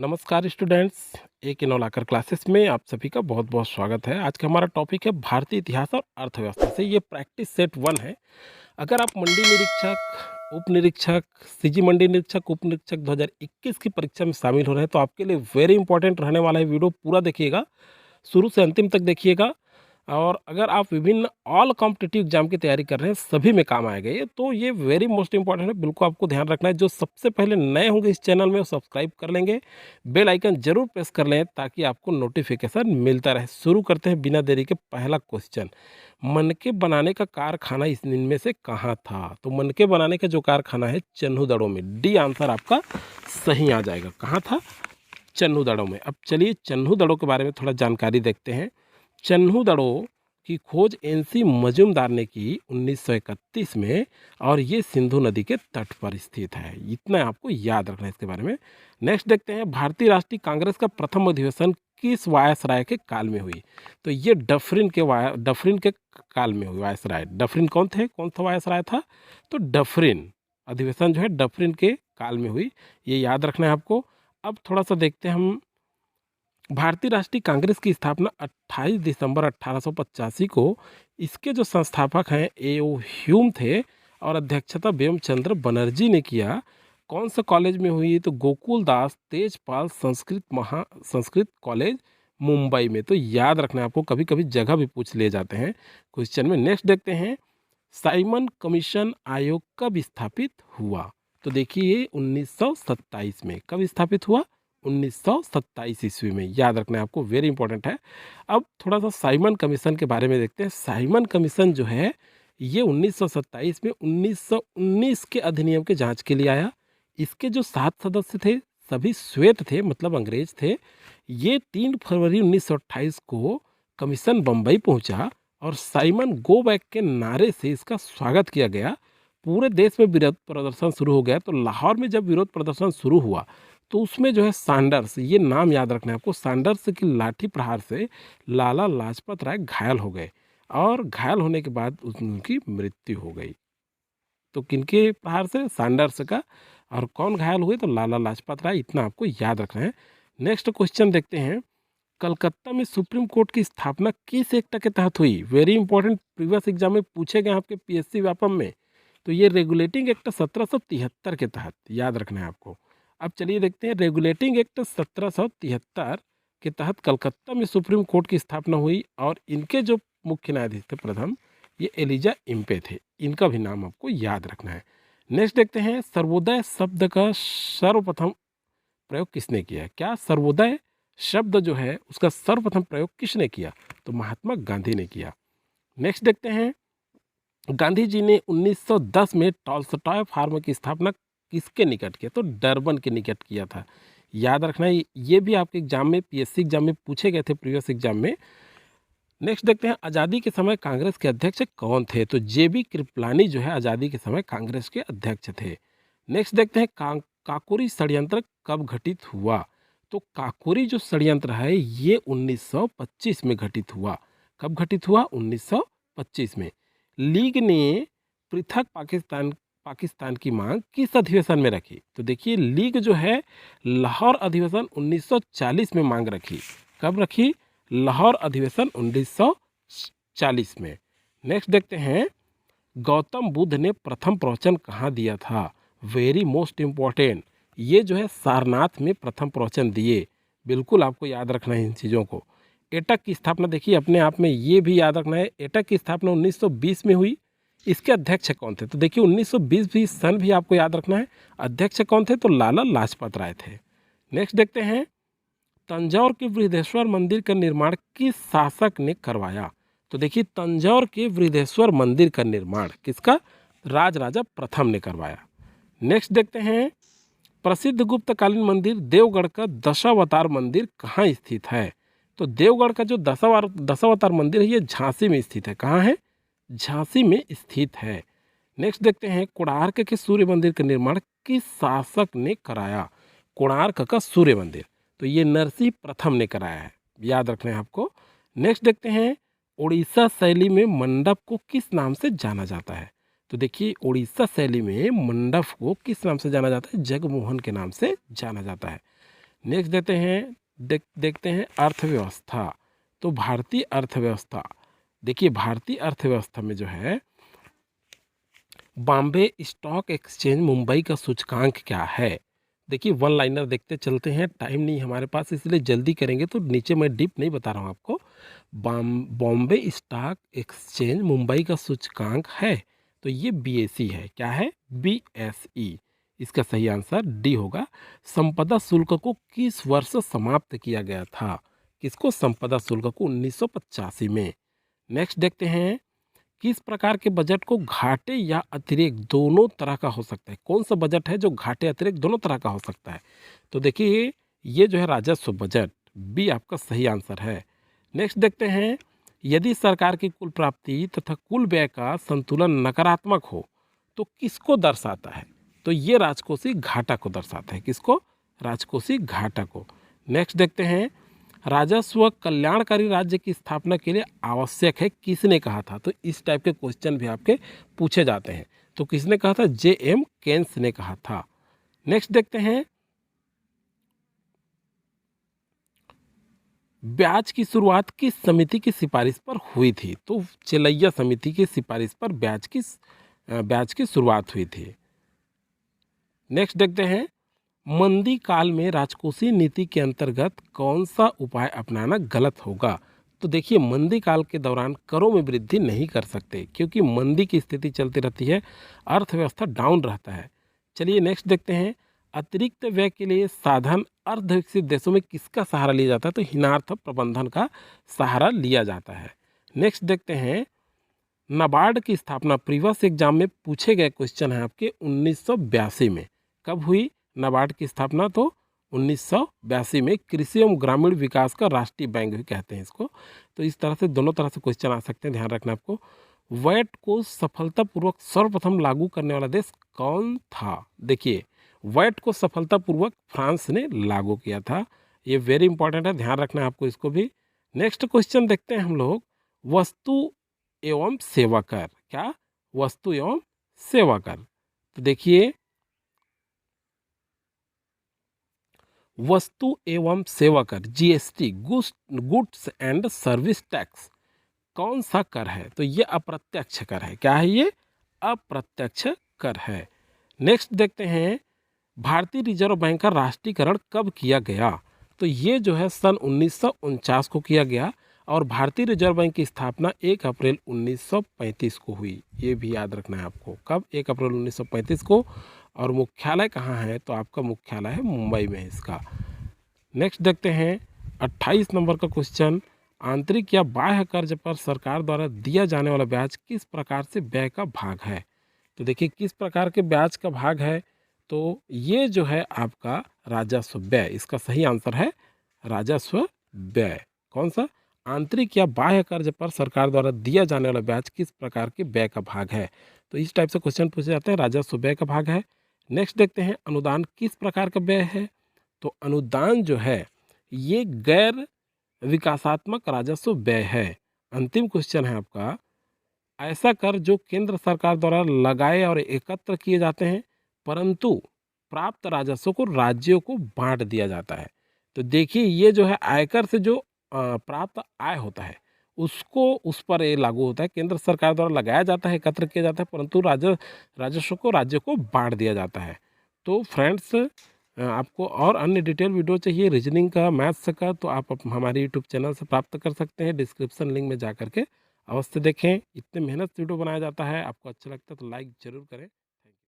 नमस्कार स्टूडेंट्स, एक इनोलाकर क्लासेस में आप सभी का बहुत बहुत स्वागत है। आज का हमारा टॉपिक है भारतीय इतिहास और अर्थव्यवस्था से। ये प्रैक्टिस सेट 1 है। अगर आप मंडी निरीक्षक, उप निरीक्षक, सीजी मंडी निरीक्षक, उप निरीक्षक 2021 की परीक्षा में शामिल हो रहे हैं तो आपके लिए वेरी इंपॉर्टेंट रहने वाला है। वीडियो पूरा देखिएगा, शुरू से अंतिम तक देखिएगा। और अगर आप विभिन्न ऑल कॉम्पिटिटिव एग्जाम की तैयारी कर रहे हैं, सभी में काम आएगा ये, तो ये वेरी मोस्ट इंपॉर्टेंट है। बिल्कुल आपको ध्यान रखना है। जो सबसे पहले नए होंगे इस चैनल में वो सब्सक्राइब कर लेंगे, बेल आइकन जरूर प्रेस कर लें ताकि आपको नोटिफिकेशन मिलता रहे। शुरू करते हैं बिना देरी के। पहला क्वेश्चन, मनके बनाने का कारखाना इस इनमें से कहाँ था? तो मनके बनाने का जो कारखाना है चन्हूदड़ों में। डी आंसर आपका सही आ जाएगा। कहाँ था? चन्हूदड़ों में। अब चलिए चन्हूदड़ों के बारे में थोड़ा जानकारी देखते हैं। चन्हूदड़ों की खोज एनसी मजूमदार ने की 1931 में, और ये सिंधु नदी के तट पर स्थित है। इतना आपको याद रखना है इसके बारे में। नेक्स्ट देखते हैं, भारतीय राष्ट्रीय कांग्रेस का प्रथम अधिवेशन किस वायसराय के काल में हुई? तो ये डफरिन के काल में हुई वायसराय। डफरिन कौन थे? कौन सा वायसराय था? तो डफरिन अधिवेशन जो है डफरिन के काल में हुई। ये याद रखना है आपको। अब थोड़ा सा देखते हैं हम। भारतीय राष्ट्रीय कांग्रेस की स्थापना 28 दिसंबर 1885 को इसके जो संस्थापक हैं ए.ओ. ह्यूम थे, और अध्यक्षता बेगम चंद्र बनर्जी ने किया। कौन सा कॉलेज में हुई? तो गोकुल दास तेजपाल संस्कृत कॉलेज, मुंबई में। तो याद रखना है आपको, कभी कभी जगह भी पूछ लिए जाते हैं क्वेश्चन में। नेक्स्ट देखते हैं, साइमन कमीशन आयोग कब स्थापित हुआ? तो देखिए 1927 में। कब स्थापित हुआ? 1927 ईस्वी में। याद रखना है आपको, वेरी इंपॉर्टेंट है। अब थोड़ा सा साइमन कमीशन के बारे में देखते हैं। साइमन कमीशन जो है ये 1927 में 1919 के अधिनियम के जांच के लिए आया। इसके जो 7 सदस्य थे सभी श्वेत थे, मतलब अंग्रेज थे। ये 3 फरवरी 1928 को कमीशन बम्बई पहुंचा, और साइमन गो बैक के नारे से इसका स्वागत किया गया। पूरे देश में विरोध प्रदर्शन शुरू हो गया। तो लाहौर में जब विरोध प्रदर्शन शुरू हुआ तो उसमें जो है सैंडर्स, ये नाम याद रखना है आपको, सैंडर्स की लाठी प्रहार से लाला लाजपत राय घायल हो गए, और घायल होने के बाद उनकी मृत्यु हो गई। तो किनके प्रहार से? सैंडर्स का। और कौन घायल हुए? तो लाला लाजपत राय। इतना आपको याद रखना है। नेक्स्ट क्वेश्चन देखते हैं, कलकत्ता में सुप्रीम कोर्ट की स्थापना किस एक्ट के तहत हुई? वेरी इंपॉर्टेंट, प्रीवियस एग्जाम में पूछे गए आपके पीएससी व्यापम में। तो ये रेगुलेटिंग एक्ट 1773 के तहत, याद रखना है आपको। अब चलिए देखते हैं, रेगुलेटिंग एक्ट 1773 के तहत कलकत्ता में सुप्रीम कोर्ट की स्थापना हुई, और इनके जो मुख्य न्यायाधीश थे प्रथम, ये एलिजा इम्पे थे। इनका भी नाम आपको याद रखना है। नेक्स्ट देखते हैं, सर्वोदय शब्द का सर्वप्रथम प्रयोग किसने किया? क्या सर्वोदय शब्द जो है उसका सर्वप्रथम प्रयोग किसने किया? तो महात्मा गांधी ने किया। नेक्स्ट देखते हैं, गांधी जी ने 1910 में टॉलस्टॉय फार्म की स्थापना किसके निकट किया? तो डरबन के निकट किया था। याद रखना है, ये भी आपके एग्जाम में, पीएससी एग्जाम में पूछे गए थे प्रीवियस एग्जाम में। नेक्स्ट देखते हैं, आज़ादी के समय कांग्रेस के अध्यक्ष कौन थे? तो जेबी कृपलानी जो है आज़ादी के समय कांग्रेस के अध्यक्ष थे। नेक्स्ट देखते हैं, काकोरी षड्यंत्र कब घटित हुआ? तो काकोरी जो षड्यंत्र है ये 1925 में घटित हुआ। कब घटित हुआ? 1925 में। लीग ने पृथक पाकिस्तान की मांग किस अधिवेशन में रखी? तो देखिए लीग जो है लाहौर अधिवेशन 1940 में मांग रखी। कब रखी? लाहौर अधिवेशन 1940 में। नेक्स्ट देखते हैं, गौतम बुद्ध ने प्रथम प्रवचन कहाँ दिया था? वेरी मोस्ट इम्पॉर्टेंट, ये जो है सारनाथ में प्रथम प्रवचन दिए। बिल्कुल आपको याद रखना है इन चीज़ों को। एटक की स्थापना देखिए अपने आप में ये भी याद रखना है। एटक की स्थापना 1920 में हुई। इसके अध्यक्ष कौन थे? तो देखिए 1920 भी सन भी आपको याद रखना है। अध्यक्ष कौन थे? तो लाला लाजपत राय थे। नेक्स्ट देखते हैं, तंजौर के बृहदेश्वर मंदिर का निर्माण किस शासक ने करवाया? तो देखिए तंजौर के बृहदेश्वर मंदिर का निर्माण किसका? राजराजा प्रथम ने करवाया। नेक्स्ट देखते हैं, प्रसिद्ध गुप्तकालीन मंदिर देवगढ़ का दशावतार मंदिर कहाँ स्थित है? तो देवगढ़ का जो दशावतार मंदिर है ये झांसी में स्थित है। कहाँ है? झांसी में स्थित है। नेक्स्ट देखते हैं, कोणार्क के सूर्य मंदिर का निर्माण किस शासक ने कराया? कोणार्क का सूर्य मंदिर तो ये नरसिंह प्रथम ने कराया है। याद रखना है आपको। नेक्स्ट देखते हैं, उड़ीसा शैली में मंडप को किस नाम से जाना जाता है? तो देखिए उड़ीसा शैली में मंडप को किस नाम से जाना जाता है? जगमोहन के नाम से जाना जाता है। नेक्स्ट देखते हैं अर्थव्यवस्था। तो भारतीय अर्थव्यवस्था, देखिए भारतीय अर्थव्यवस्था में जो है बॉम्बे स्टॉक एक्सचेंज मुंबई का सूचकांक क्या है। देखिए वन लाइनर देखते चलते हैं, टाइम नहीं हमारे पास इसलिए जल्दी करेंगे, तो नीचे मैं डीप नहीं बता रहा हूँ आपको। बॉम्बे स्टॉक एक्सचेंज मुंबई का सूचकांक है, तो ये BSE है। क्या है? BSE। इसका सही आंसर डी होगा। संपदा शुल्क को किस वर्ष समाप्त किया गया था? किसको? संपदा शुल्क को 1985 में। नेक्स्ट देखते हैं, किस प्रकार के बजट को घाटे या अतिरिक्त दोनों तरह का हो सकता है? कौन सा बजट है जो घाटे अतिरिक्त दोनों तरह का हो सकता है? तो देखिए ये जो है राजस्व बजट, बी आपका सही आंसर है। नेक्स्ट देखते हैं, यदि सरकार की कुल प्राप्ति तथा कुल व्यय का संतुलन नकारात्मक हो तो किसको दर्शाता है? तो ये राजकोषीय घाटा को दर्शाता है। किसको? राजकोषीय घाटा को। नेक्स्ट देखते हैं, राजस्व कल्याणकारी राज्य की स्थापना के लिए आवश्यक है, किसने कहा था? तो इस टाइप के क्वेश्चन भी आपके पूछे जाते हैं। तो किसने कहा था? JM केन्स ने कहा था। नेक्स्ट देखते हैं, ब्याज की शुरुआत किस समिति की सिफारिश पर हुई थी? तो चेलैया समिति की सिफारिश पर ब्याज की शुरुआत हुई थी। नेक्स्ट देखते हैं, मंदी काल में राजकोषीय नीति के अंतर्गत कौन सा उपाय अपनाना गलत होगा? तो देखिए मंदी काल के दौरान करों में वृद्धि नहीं कर सकते, क्योंकि मंदी की स्थिति चलती रहती है, अर्थव्यवस्था डाउन रहता है। चलिए नेक्स्ट देखते हैं, अतिरिक्त व्यय के लिए साधन अर्ध विकसित देशों में किसका सहारा लिया जाता है? तो हीनार्थ प्रबंधन का सहारा लिया जाता है। नेक्स्ट देखते हैं, नाबार्ड की स्थापना प्रीवियस एग्जाम में पूछे गए क्वेश्चन है आपके 1982 में। कब हुई नाबार्ड की स्थापना? तो 1982 में। कृषि एवं ग्रामीण विकास का राष्ट्रीय बैंक भी कहते हैं इसको। तो इस तरह से दोनों तरह से क्वेश्चन आ सकते हैं, ध्यान रखना आपको। वैट को सफलतापूर्वक सर्वप्रथम लागू करने वाला देश कौन था? देखिए वैट को सफलतापूर्वक फ्रांस ने लागू किया था। ये वेरी इंपॉर्टेंट है, ध्यान रखना है आपको इसको भी। नेक्स्ट क्वेश्चन देखते हैं हम लोग, वस्तु एवं सेवा कर। क्या? वस्तु एवं सेवा कर। तो देखिए वस्तु एवं सेवा कर GST, goods and service tax, कौन सा कर है? तो ये अप्रत्यक्ष कर है। क्या है ये? अप्रत्यक्ष कर है। नेक्स्ट देखते हैं, भारतीय रिजर्व बैंक का राष्ट्रीयकरण कब किया गया? तो ये जो है सन 1949 को किया गया, और भारतीय रिजर्व बैंक की स्थापना 1 अप्रैल 1935 को हुई। ये भी याद रखना है आपको। कब? 1 अप्रैल 1935 को। और मुख्यालय कहाँ है? तो आपका मुख्यालय है मुंबई में है इसका। नेक्स्ट देखते हैं 28 नंबर का क्वेश्चन, आंतरिक या बाह्य कर्ज पर सरकार द्वारा दिया जाने वाला ब्याज किस प्रकार से व्यय का भाग है? तो देखिए किस प्रकार के ब्याज का भाग है? तो ये जो है आपका राजस्व व्यय, इसका सही आंसर है राजस्व व्यय। कौन सा? आंतरिक या बाह्य कर्ज पर सरकार द्वारा दिया जाने वाला ब्याज किस प्रकार के व्यय का भाग है? तो इस टाइप से क्वेश्चन पूछे जाते हैं, राजस्व व्यय का भाग है। नेक्स्ट देखते हैं, अनुदान किस प्रकार का व्यय है? तो अनुदान जो है ये गैर विकासात्मक राजस्व व्यय है। अंतिम क्वेश्चन है आपका, ऐसा कर जो केंद्र सरकार द्वारा लगाए और एकत्र किए जाते हैं, परंतु प्राप्त राजस्व को राज्यों को बांट दिया जाता है। तो देखिए ये जो है आयकर से जो प्राप्त आय होता है उसको, उस पर ये लागू होता है। केंद्र सरकार द्वारा लगाया जाता है, एकत्र किया जाता है, परंतु राजस्व को राज्य को बांट दिया जाता है। तो फ्रेंड्स आपको और अन्य डिटेल वीडियो चाहिए रीजनिंग का, मैथ्स का, तो आप हमारे यूट्यूब चैनल से प्राप्त कर सकते हैं। डिस्क्रिप्शन लिंक में जा करके अवश्य देखें। इतने मेहनत से वीडियो बनाया जाता है, आपको अच्छा लगता है तो लाइक ज़रूर करें।